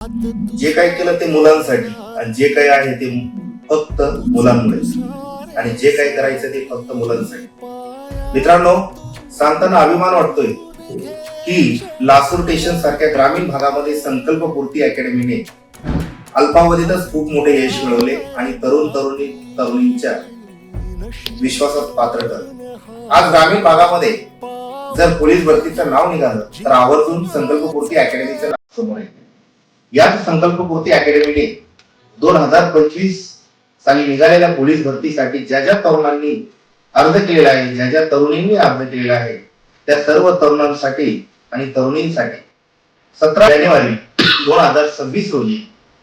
जे काही केलं ते मुलांसाठी आणि जे काही आहे ते फक्त मुलांमुळे आणि जे काही करायचं ते फक्त मुलांसाठी. मित्रांनो, सांगताना अभिमान वाटतोय की लासूर स्टेशन सारख्या ग्रामीण भागामध्ये संकल्पपूर्ती अकॅडमीने अल्पावधीतच खूप मोठे यश मिळवले आणि तरुणींच्या विश्वासात पात्र ठरले. आज ग्रामीण भागामध्ये जर पोलीस भरतीचं नाव निघालं तर आवर्जून संकल्पपूर्ती अकॅडमीचं नाव समोर येते. याच संकल्पपूर्ती अकॅडमीने 2025 साली निघालेल्या पोलीस भरतीसाठी ज्या ज्या तरुणांनी अर्ज केलेला आहे, ज्या ज्या तरुणींनी अर्ज केलेला आहे, त्या सर्व तरुणांसाठी आणि तरुणींसाठी 17 जानेवारी 2026 रोजी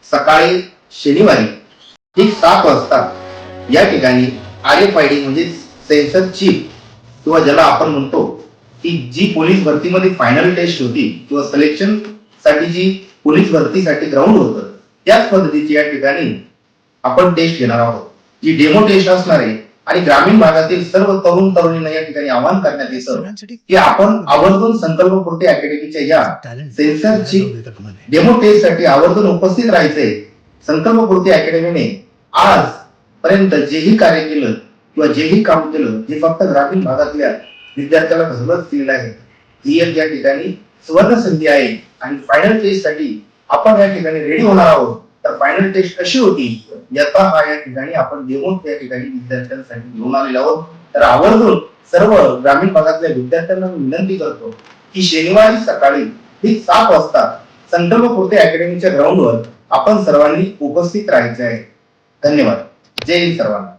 सकाळी शनिवारी ठीक 7 वाजता या ठिकाणी RFID म्हणजे सेन्सर चिप किंवा ज्याला आपण म्हणतो की जी पोलीस भरतीमध्ये फायनल टेस्ट होती किंवा सिलेक्शन साठी जी पोलीस भरतीसाठी ग्राउंड होतं, त्याच पद्धतीची या ठिकाणी आपण टेस्ट घेणार आहोत, जी डेमो टेस्ट असणार आहे. आणि ग्रामीण भागातील सर्व तरुण तरुणींना या ठिकाणी आवाहन करण्यात येतं की आपण आवर्जून संकल्पपूर्ती अकॅडमीच्या या सेन्सरची डेमो टेस्ट साठी आवर्जून उपस्थित राहायचंय. संकल्पपूर्ती अकॅडमीने आज पर्यंत जेही कार्य केलं किंवा जेही काम केलं जे फक्त ग्रामीण भागातल्या विद्यार्थ्याला घसरत केलेलं आहे, ही एक या ठिकाणी सुवर्ण संधी आहे. आणि फायनल टेस्ट साठी आपण या ठिकाणी रेडी होणार आहोत. तर फायनल टेस्ट कशी होती याचा हा या ठिकाणी आपण डेमो त्या ठिकाणी विद्यार्थ्यांसाठी घेऊन आलेलो आहोत. तर आवर्जून सर्व ग्रामीण भागातल्या विद्यार्थ्यांना विनंती करतो की शनिवारी सकाळी ठीक 7 वाजता संकल्पपूर्ती अकॅडमीच्या ग्राउंडवर आपण सर्वांनी उपस्थित राहायचे आहे. धन्यवाद. जय हिंद सर्वांना.